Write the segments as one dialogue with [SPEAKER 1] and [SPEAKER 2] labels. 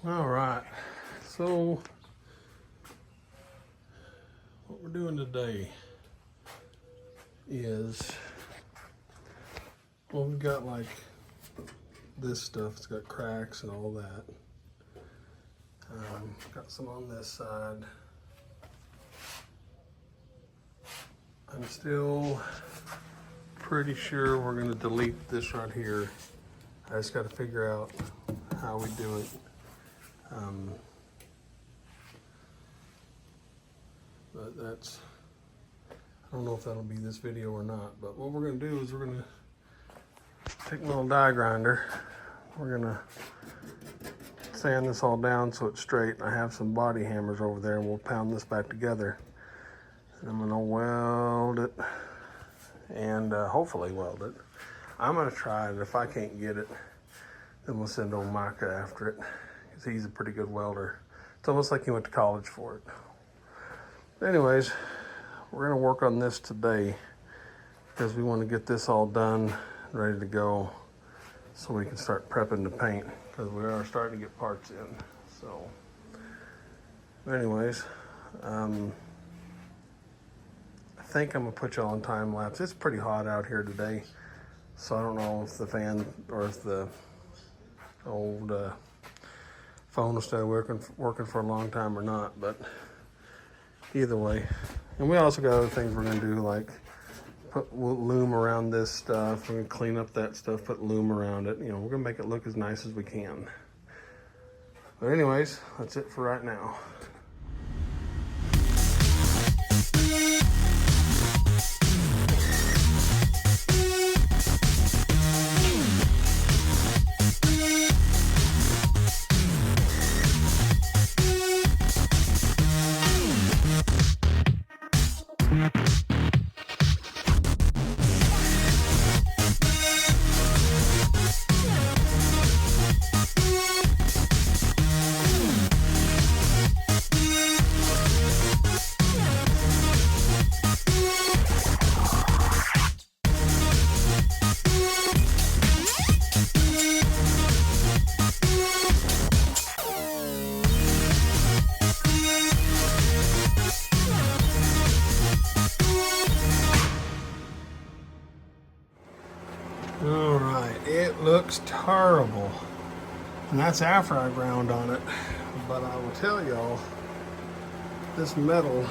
[SPEAKER 1] All right, so what we're doing today is, well, we've got like this stuff, it's got cracks and all that. Got some on this side. I'm still pretty sure we're gonna delete this right here. I just gotta figure out how we do it. But that's, I don't know if that'll be this video or not, but what we're gonna do is we're gonna take my little die grinder. We're gonna sand this all down so it's straight. I have some body hammers over there and we'll pound this back together. And I'm gonna weld it and hopefully weld it. I'm gonna try it. If I can't get it, then we'll send old Micah after it, because he's a pretty good welder. It's almost like he went to college for it. Anyways, we're gonna work on this today because we want to get this all done, ready to go, so we can start prepping the paint, because we are starting to get parts in. So anyways, I think I'm gonna put y'all on time lapse. It's pretty hot out here today, so I don't know if the fan or if the old phone will stay working for a long time or not, but either way. And we also got other things we're gonna do, like put loom around this stuff. We're gonna clean up that stuff, put loom around it. You know, we're gonna make it look as nice as we can. But anyways, that's it for right now. All right, it looks terrible, and that's after I ground on it. But I will tell y'all, this metal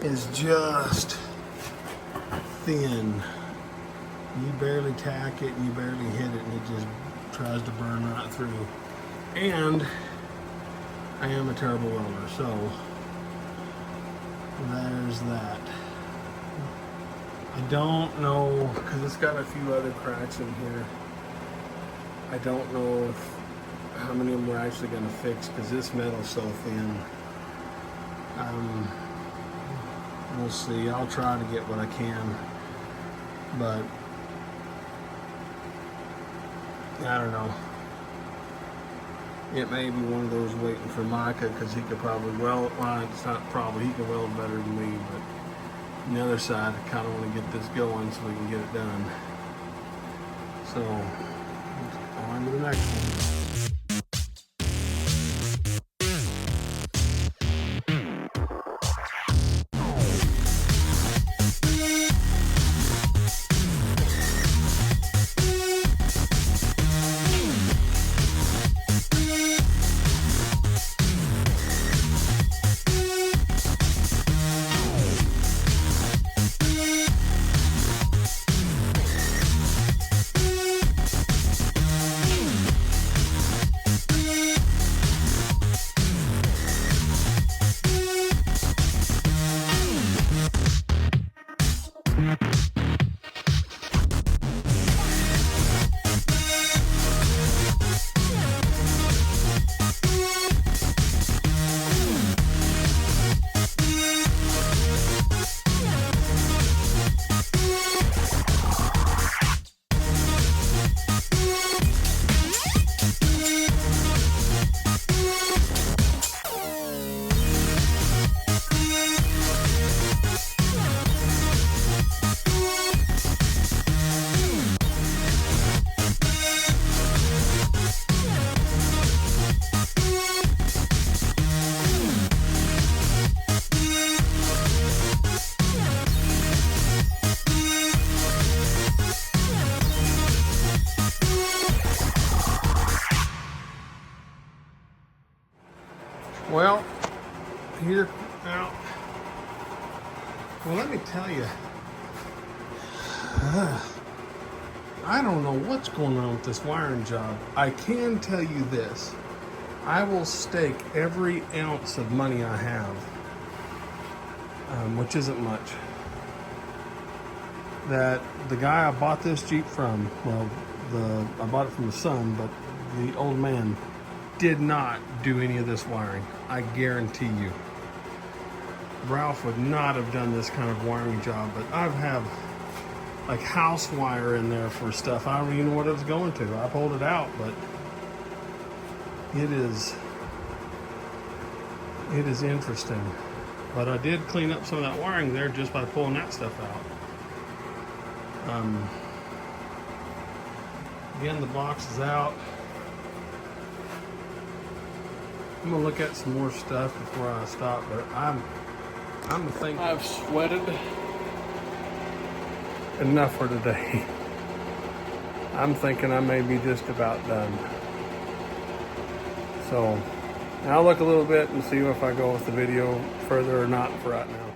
[SPEAKER 1] is just thin. You barely tack it, and you barely hit it, and it just tries to burn right through. And I am a terrible welder, so there's that. I don't know, because it's got a few other cracks in here. I don't know how many of them we're actually going to fix, because this metal's so thin. We'll see. I'll try to get what I can, but I don't know. It may be one of those waiting for Micah, because he could probably weld. Well, it's not probably. He can weld better than me, but on the other side, I kind of want to get this going so we can get it done. So, on to the next one. Well, here now. Well, let me tell you, I don't know what's going on with this wiring job. I can tell you this. I will stake every ounce of money I have, which isn't much, that the guy I bought this Jeep from, well, I bought it from the son, but the old man did not do any of this wiring. I guarantee you. Ralph would not have done this kind of wiring job, but I have like house wire in there for stuff. I don't even know what it was going to. I pulled it out, but it is interesting. But I did clean up some of that wiring there just by pulling that stuff out. Again, the box is out. I'm gonna look at some more stuff before I stop, but I'm thinking I've sweated enough for today. I'm thinking I may be just about done. So I'll look a little bit and see if I go with the video further or not for right now.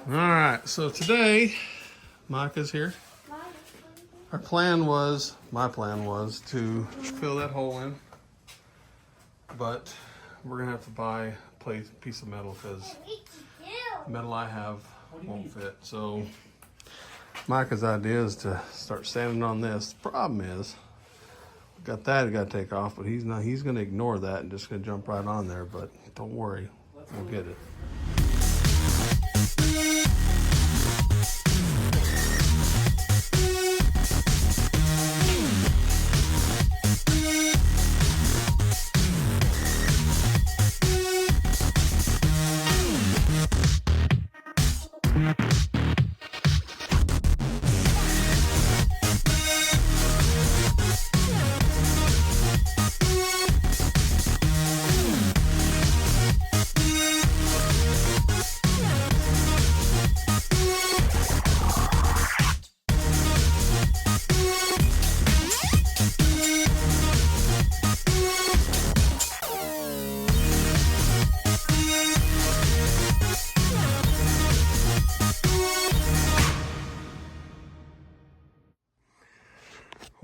[SPEAKER 1] All right, so today, Micah's here. My plan was to fill that hole in, but we're gonna have to buy a piece of metal because the metal I have won't fit. So Micah's idea is to start sanding on this. The problem is, we got that got to take off, but he's not. He's gonna ignore that and just gonna jump right on there. But don't worry, we'll get it.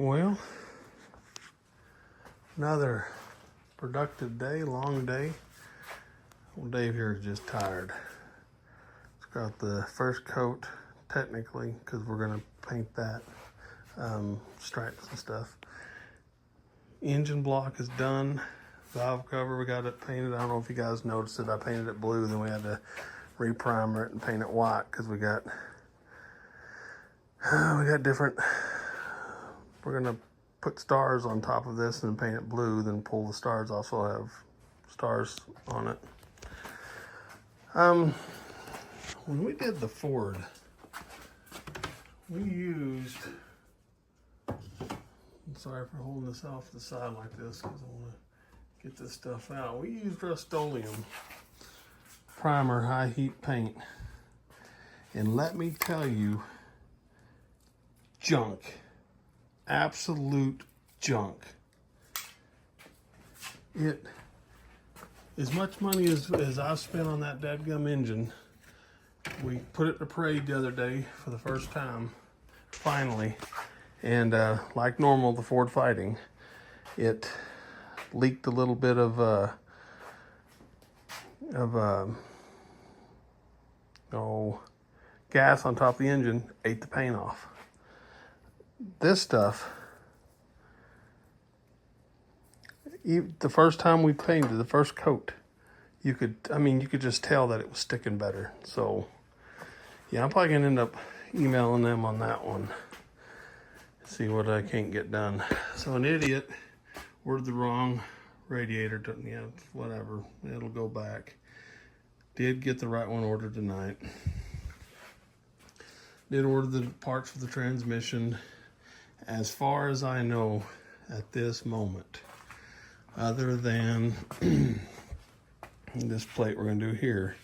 [SPEAKER 1] Well, another productive day, long day. Well, Dave here is just tired. It's got the first coat, technically, because we're going to paint that, stripes and stuff. Engine block is done. Valve cover, we got it painted. I don't know if you guys noticed it. I painted it blue, then we had to re-primer it and paint it white because we got different. We're gonna put stars on top of this and paint it blue, then pull the stars off, so I'll have stars on it. When we did the Ford, we used, I'm sorry for holding this off the side like this because I want to get this stuff out. We used Rust-Oleum primer high heat paint, and let me tell you, junk. Absolute junk. It, as much money as I've spent on that dadgum engine, we put it to parade the other day for the first time, finally, and like normal, the Ford Fighting, it leaked a little bit of gas on top of the engine, ate the paint off. This stuff, the first time we painted the first coat, you could just tell that it was sticking better. So yeah, I'm probably gonna end up emailing them on that one. See what I can't get done. So an idiot ordered the wrong radiator. Yeah, whatever. It'll go back. Did get the right one ordered tonight. Did order the parts for the transmission. As far as I know at this moment, other than this plate we're going to do here,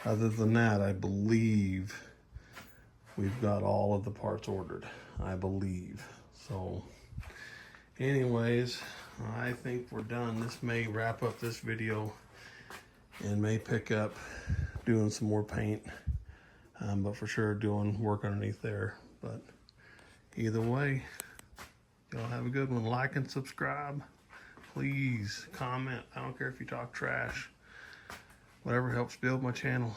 [SPEAKER 1] other than that, I believe we've got all of the parts ordered. I believe. So anyways, I think we're done. This may wrap up this video and may pick up doing some more paint, but for sure doing work underneath there. But either way, y'all have a good one. Like and subscribe. Please comment. I don't care if you talk trash. Whatever helps build my channel.